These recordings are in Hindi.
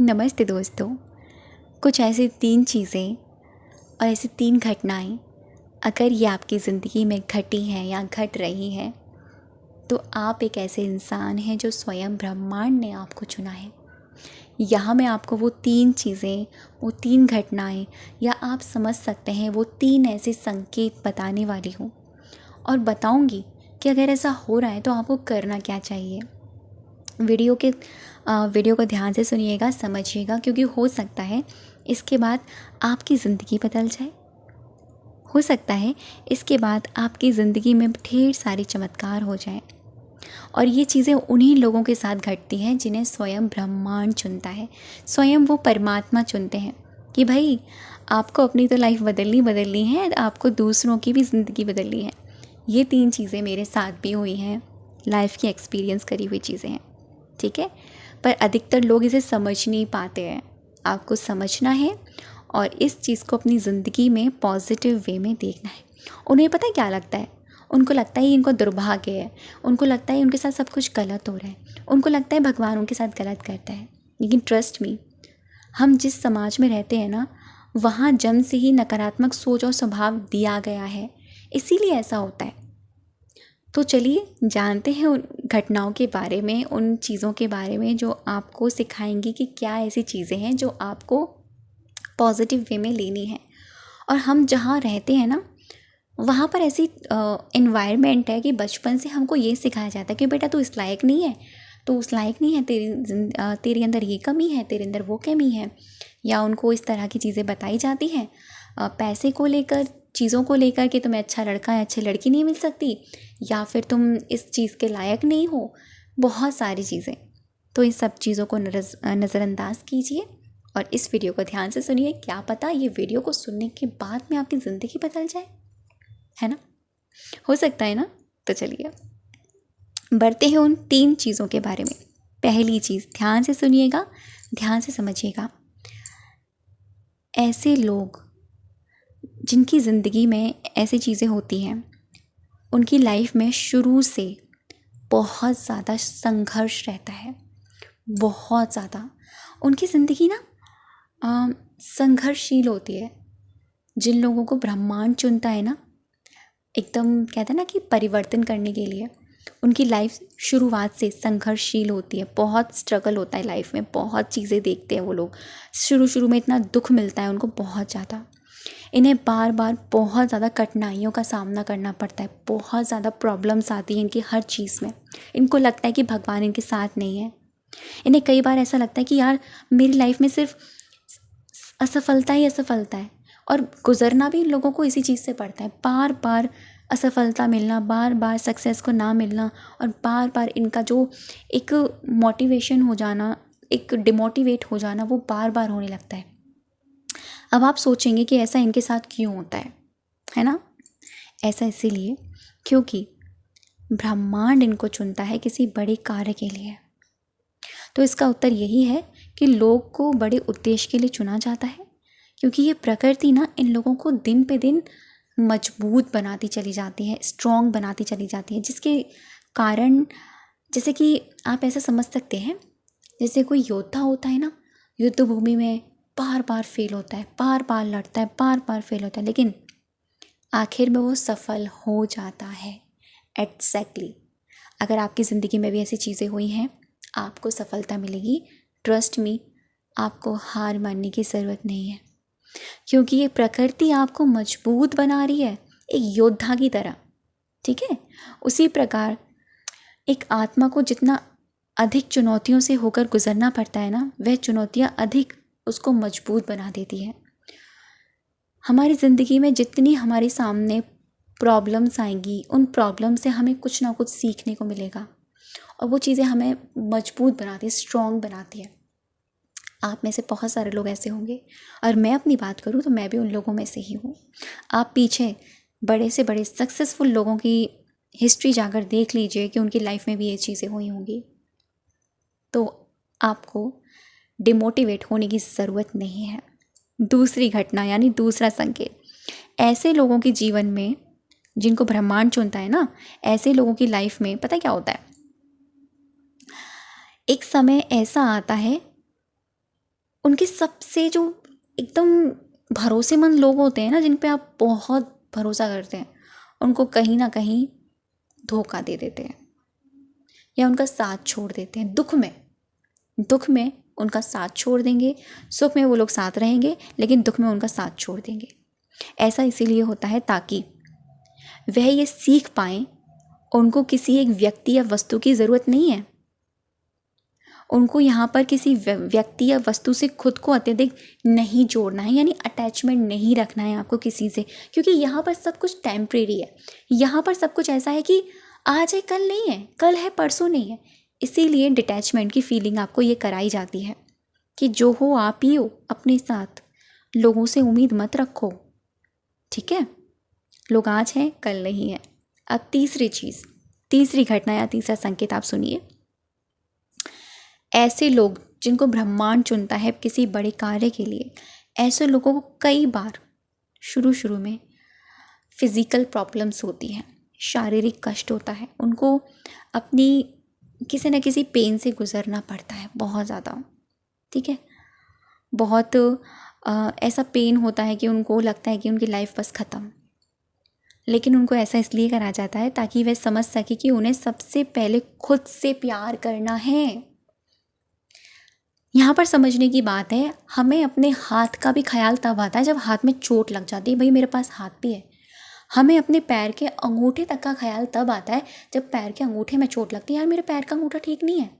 नमस्ते दोस्तों। कुछ ऐसी 3 चीज़ें और ऐसी 3 घटनाएं अगर ये आपकी ज़िंदगी में घटी हैं या घट रही हैं, तो आप एक ऐसे इंसान हैं जो स्वयं ब्रह्मांड ने आपको चुना है। यहाँ मैं आपको वो 3 चीज़ें, वो 3 घटनाएं या आप समझ सकते हैं वो 3 ऐसे संकेत बताने वाली हूँ और बताऊँगी कि अगर ऐसा हो रहा है तो आपको करना क्या चाहिए। वीडियो को ध्यान से सुनिएगा, समझिएगा, क्योंकि हो सकता है इसके बाद आपकी ज़िंदगी बदल जाए। हो सकता है इसके बाद आपकी ज़िंदगी में ढेर सारे चमत्कार हो जाएं। और ये चीज़ें उन्हीं लोगों के साथ घटती हैं जिन्हें स्वयं ब्रह्मांड चुनता है, स्वयं वो परमात्मा चुनते हैं कि भाई आपको अपनी तो लाइफ बदलनी है, आपको दूसरों की भी ज़िंदगी बदलनी है। ये 3 चीज़ें मेरे साथ भी हुई हैं, लाइफ की एक्सपीरियंस करी हुई चीज़ें हैं, ठीक है। पर अधिकतर लोग इसे समझ नहीं पाते हैं। आपको समझना है और इस चीज़ को अपनी ज़िंदगी में पॉजिटिव वे में देखना है। उन्हें पता है क्या लगता है? उनको लगता है ये इनको दुर्भाग्य है, उनको लगता है उनके साथ सब कुछ गलत हो रहा है, उनको लगता है भगवान उनके साथ गलत करता है। लेकिन ट्रस्ट मी, हम जिस समाज में रहते हैं ना, वहाँ जन्म से ही नकारात्मक सोच और स्वभाव दिया गया है, इसीलिए ऐसा होता है। तो चलिए जानते हैं उन घटनाओं के बारे में, उन चीज़ों के बारे में जो आपको सिखाएंगी कि क्या ऐसी चीज़ें हैं जो आपको पॉजिटिव वे में लेनी है। और हम जहाँ रहते हैं ना, वहाँ पर ऐसी एनवायरनमेंट है कि बचपन से हमको ये सिखाया जाता है कि बेटा तू इस लायक नहीं है, तो उस लायक नहीं है, तेरे अंदर ये कमी है, तेरे अंदर वो कमी है। या उनको इस तरह की चीज़ें बताई जाती हैं पैसे को लेकर, चीज़ों को लेकर कि तुम्हें अच्छा लड़का या अच्छी लड़की नहीं मिल सकती, या फिर तुम इस चीज़ के लायक नहीं हो, बहुत सारी चीज़ें। तो इन सब चीज़ों को नज़रअंदाज कीजिए और इस वीडियो को ध्यान से सुनिए। क्या पता ये वीडियो को सुनने के बाद में आपकी ज़िंदगी बदल जाए, है ना? हो सकता है ना? तो चलिए बढ़ते हैं उन 3 चीज़ों के बारे में। पहली चीज़, ध्यान से सुनिएगा, ध्यान से समझिएगा। ऐसे लोग जिनकी ज़िंदगी में ऐसी चीज़ें होती हैं, उनकी लाइफ में शुरू से बहुत ज़्यादा संघर्ष रहता है, बहुत ज़्यादा। उनकी ज़िंदगी ना संघर्षशील होती है। जिन लोगों को ब्रह्मांड चुनता है ना, एकदम कहते हैं ना कि परिवर्तन करने के लिए, उनकी लाइफ शुरुआत से संघर्षशील होती है। बहुत स्ट्रगल होता है लाइफ में, बहुत चीज़ें देखते हैं वो लोग। शुरू में इतना दुख मिलता है उनको, बहुत ज़्यादा। इन्हें बार बार बहुत ज़्यादा कठिनाइयों का सामना करना पड़ता है, बहुत ज़्यादा प्रॉब्लम्स आती हैं इनकी हर चीज़ में। इनको लगता है कि भगवान इनके साथ नहीं है। इन्हें कई बार ऐसा लगता है कि यार मेरी लाइफ में सिर्फ असफलता ही असफलता है, और गुजरना भी इन लोगों को इसी चीज़ से पड़ता है। बार बार असफलता मिलना, बार बार सक्सेस को ना मिलना, और बार बार इनका जो एक मोटिवेशन हो जाना, एक डिमोटिवेट हो जाना, वो बार बार होने लगता है। अब आप सोचेंगे कि ऐसा इनके साथ क्यों होता है ना? ऐसा इसीलिए क्योंकि ब्रह्मांड इनको चुनता है किसी बड़े कार्य के लिए। तो इसका उत्तर यही है कि लोग को बड़े उद्देश्य के लिए चुना जाता है, क्योंकि ये प्रकृति ना इन लोगों को दिन पे दिन मजबूत बनाती चली जाती है, स्ट्रॉन्ग बनाती चली जाती है। जिसके कारण, जैसे कि आप ऐसा समझ सकते हैं, जैसे कोई योद्धा होता है ना, युद्ध भूमि में बार बार फेल होता है, बार बार लड़ता है, बार बार फेल होता है, लेकिन आखिर में वो सफल हो जाता है। एग्जैक्टली। अगर आपकी ज़िंदगी में भी ऐसी चीज़ें हुई हैं, आपको सफलता मिलेगी। ट्रस्ट मी, आपको हार मानने की ज़रूरत नहीं है, क्योंकि ये प्रकृति आपको मजबूत बना रही है, एक योद्धा की तरह, ठीक है। उसी प्रकार एक आत्मा को जितना अधिक चुनौतियों से होकर गुजरना पड़ता है ना, वह चुनौतियाँ अधिक उसको मजबूत बना देती है। हमारी ज़िंदगी में जितनी हमारे सामने प्रॉब्लम्स आएंगी, उन प्रॉब्लम से हमें कुछ ना कुछ सीखने को मिलेगा, और वो चीज़ें हमें मजबूत बनाती है, स्ट्रॉन्ग बनाती है। आप में से बहुत सारे लोग ऐसे होंगे, और मैं अपनी बात करूँ तो मैं भी उन लोगों में से ही हूँ। आप पीछे बड़े से बड़े सक्सेसफुल लोगों की हिस्ट्री जाकर देख लीजिए कि उनकी लाइफ में भी ये चीज़ें हुई होंगी। तो आपको डिमोटिवेट होने की ज़रूरत नहीं है। दूसरी घटना यानी दूसरा संकेत, ऐसे लोगों के जीवन में जिनको ब्रह्मांड चुनता है ना, ऐसे लोगों की लाइफ में पता क्या होता है, एक समय ऐसा आता है उनके सबसे जो एकदम भरोसेमंद लोग होते हैं ना, जिन पे आप बहुत भरोसा करते हैं, उनको कहीं ना कहीं धोखा दे देते हैं या उनका साथ छोड़ देते हैं। दुख में उनका साथ छोड़ देंगे, सुख में वो लोग साथ रहेंगे, लेकिन दुख में उनका साथ छोड़ देंगे। ऐसा इसीलिए होता है ताकि वह ये सीख पाएं उनको किसी एक व्यक्ति या वस्तु की ज़रूरत नहीं है। उनको यहाँ पर किसी व्यक्ति या वस्तु से खुद को अत्यधिक नहीं जोड़ना है, यानी अटैचमेंट नहीं रखना है आपको किसी से, क्योंकि यहाँ पर सब कुछ टेम्परेरी है। यहाँ पर सब कुछ ऐसा है कि आज है कल नहीं है, कल है परसों नहीं है। इसीलिए डिटैचमेंट की फीलिंग आपको ये कराई जाती है कि जो हो आप ही हो अपने साथ, लोगों से उम्मीद मत रखो, ठीक है। लोग आज हैं कल नहीं है। अब तीसरी घटना या तीसरा संकेत आप सुनिए। ऐसे लोग जिनको ब्रह्मांड चुनता है किसी बड़े कार्य के लिए, ऐसे लोगों को कई बार शुरू में फिज़िकल प्रॉब्लम्स होती हैं, शारीरिक कष्ट होता है, उनको अपनी किसी न किसी पेन से गुजरना पड़ता है, बहुत ज़्यादा, ठीक है। बहुत ऐसा पेन होता है कि उनको लगता है कि उनकी लाइफ बस ख़त्म, लेकिन उनको ऐसा इसलिए करा जाता है ताकि वह समझ सके कि उन्हें सबसे पहले खुद से प्यार करना है। यहाँ पर समझने की बात है, हमें अपने हाथ का भी ख्याल तब आता है जब हाथ में चोट लग जाती है। भाई मेरे पास हाथ भी है। हमें अपने पैर के अंगूठे तक का ख्याल तब आता है जब पैर के अंगूठे में चोट लगती है, यार मेरे पैर का अंगूठा ठीक नहीं है।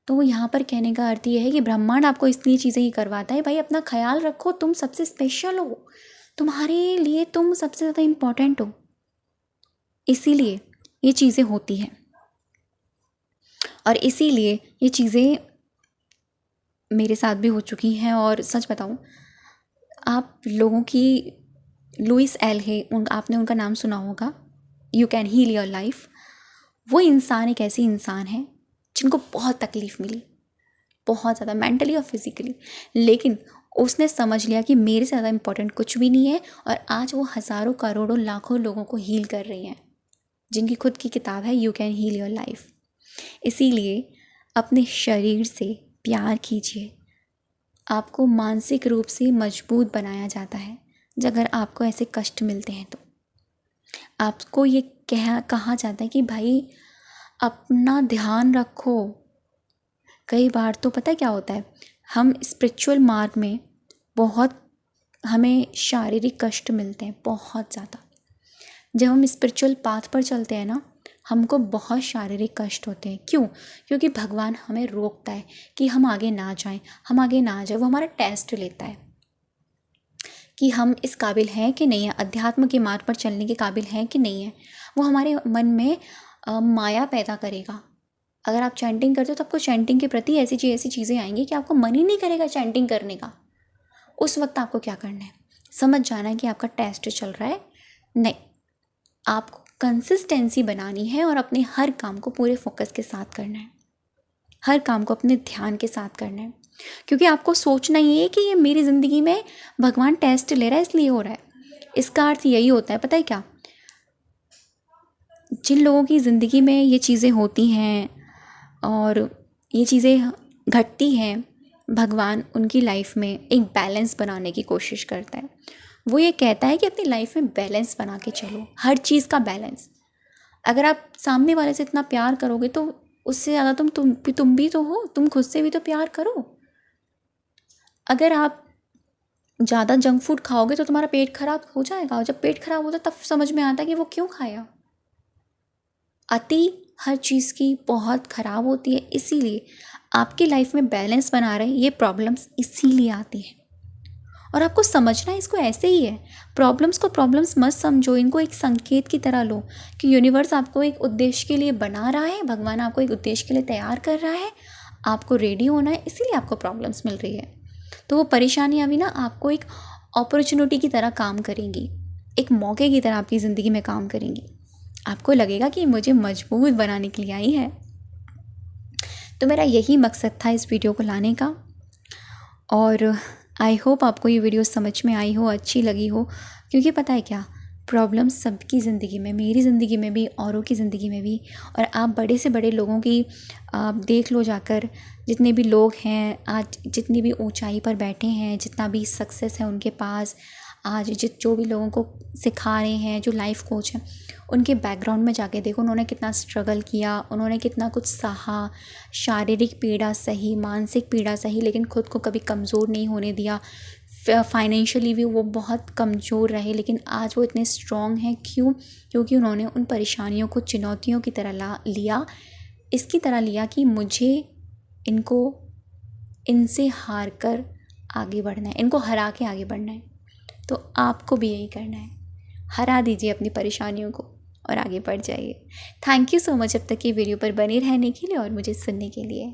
तो यहाँ पर कहने का अर्थ ये है कि ब्रह्मांड आपको इसलिए चीज़ें ही करवाता है, भाई अपना ख्याल रखो, तुम सबसे स्पेशल हो, तुम्हारे लिए तुम सबसे ज़्यादा इम्पोर्टेंट हो, इसीलिए ये चीज़ें होती हैं। और इसीलिए ये चीज़ें मेरे साथ भी हो चुकी हैं। और सच बताऊँ, आप लोगों की लुइस एल है, आपने उनका नाम सुना होगा, you can heal your life. वो इंसान एक ऐसी इंसान है जिनको बहुत तकलीफ़ मिली, बहुत ज़्यादा, मेंटली और फिज़िकली, लेकिन उसने समझ लिया कि मेरे से ज़्यादा इम्पोर्टेंट कुछ भी नहीं है। और आज वो हज़ारों करोड़ों लाखों लोगों को हील कर रही हैं, जिनकी खुद की किताब है you can heal your life. इसीलिए अपने शरीर से प्यार कीजिए। आपको मानसिक रूप से मजबूत बनाया जाता है। अगर आपको ऐसे कष्ट मिलते हैं तो आपको ये कहा जाता है कि भाई अपना ध्यान रखो। कई बार तो पता है क्या होता है, हम स्पिरिचुअल मार्ग में बहुत हमें शारीरिक कष्ट मिलते हैं, बहुत ज़्यादा। जब हम स्पिरिचुअल पाथ पर चलते हैं ना, हमको बहुत शारीरिक कष्ट होते हैं। क्यों? क्योंकि भगवान हमें रोकता है कि हम आगे ना जाएं, हम आगे ना जाएं। वो हमारा टेस्ट लेता है कि हम इस काबिल हैं कि नहीं है, अध्यात्म के मार्ग पर चलने के काबिल हैं कि नहीं है। वो हमारे मन में माया पैदा करेगा। अगर आप चैंटिंग करते हो तो आपको चैंटिंग के प्रति ऐसी चीज़ें आएंगी कि आपको मन ही नहीं करेगा चैंटिंग करने का। उस वक्त आपको क्या करना है, समझ जाना है कि आपका टेस्ट चल रहा है। नहीं, आपको कंसिस्टेंसी बनानी है और अपने हर काम को पूरे फोकस के साथ करना है, हर काम को अपने ध्यान के साथ करना है। क्योंकि आपको सोचना ही है कि ये मेरी ज़िंदगी में भगवान टेस्ट ले रहा है, इसलिए हो रहा है। इसका अर्थ यही होता है, पता है क्या, जिन लोगों की ज़िंदगी में ये चीज़ें होती हैं और ये चीज़ें घटती हैं, भगवान उनकी लाइफ में एक बैलेंस बनाने की कोशिश करता है। वो ये कहता है कि अपनी लाइफ में बैलेंस बना के चलो, हर चीज़ का बैलेंस। अगर आप सामने वाले से इतना प्यार करोगे तो उससे ज़्यादा तुम भी तो हो, तुम खुद से भी तो प्यार करो। अगर आप ज़्यादा जंक फूड खाओगे तो तुम्हारा पेट खराब हो जाएगा, और जब पेट खराब होता है तब समझ में आता है कि वो क्यों खाया। अति हर चीज़ की बहुत ख़राब होती है। इसीलिए आपकी लाइफ में बैलेंस बना रहे, ये प्रॉब्लम्स इसीलिए आती हैं। और आपको समझना है इसको ऐसे ही है, प्रॉब्लम्स को प्रॉब्लम्स मत समझो, इनको एक संकेत की तरह लो कि यूनिवर्स आपको एक उद्देश्य के लिए बना रहा है, भगवान आपको एक उद्देश्य के लिए तैयार कर रहा है, आपको रेडी होना है, इसीलिए आपको प्रॉब्लम्स मिल रही है। तो वो परेशानियाँ भी ना आपको एक अपॉर्चुनिटी की तरह काम करेंगी, एक मौके की तरह आपकी ज़िंदगी में काम करेंगी। आपको लगेगा कि मुझे मजबूत बनाने के लिए आई है। तो मेरा यही मकसद था इस वीडियो को लाने का, और आई होप आपको ये वीडियो समझ में आई हो, अच्छी लगी हो। क्योंकि पता है क्या, प्रॉब्लम सबकी ज़िंदगी में, मेरी ज़िंदगी में भी, औरों की ज़िंदगी में भी, और आप बड़े से बड़े लोगों की आप देख लो जाकर, जितने भी लोग हैं आज, जितनी भी ऊंचाई पर बैठे हैं, जितना भी सक्सेस है उनके पास आज, जो भी लोगों को सिखा रहे हैं, जो लाइफ कोच हैं, उनके बैकग्राउंड में जाके देखो उन्होंने कितना स्ट्रगल किया, उन्होंने कितना कुछ सहा, शारीरिक पीड़ा सही, मानसिक पीड़ा सही, लेकिन खुद को कभी कमज़ोर नहीं होने दिया। फाइनेंशियली भी वो बहुत कमज़ोर रहे, लेकिन आज वो इतने स्ट्रॉन्ग हैं। क्यों? क्योंकि उन्होंने उन परेशानियों को चुनौतियों की तरह लिया, इसकी तरह लिया कि मुझे इनको, इनसे हार कर आगे बढ़ना है, इनको हरा के आगे बढ़ना है। तो आपको भी यही करना है, हरा दीजिए अपनी परेशानियों को और आगे बढ़ जाइए। थैंक यू सो मच अब तक की वीडियो पर बने रहने के लिए और मुझे सुनने के लिए।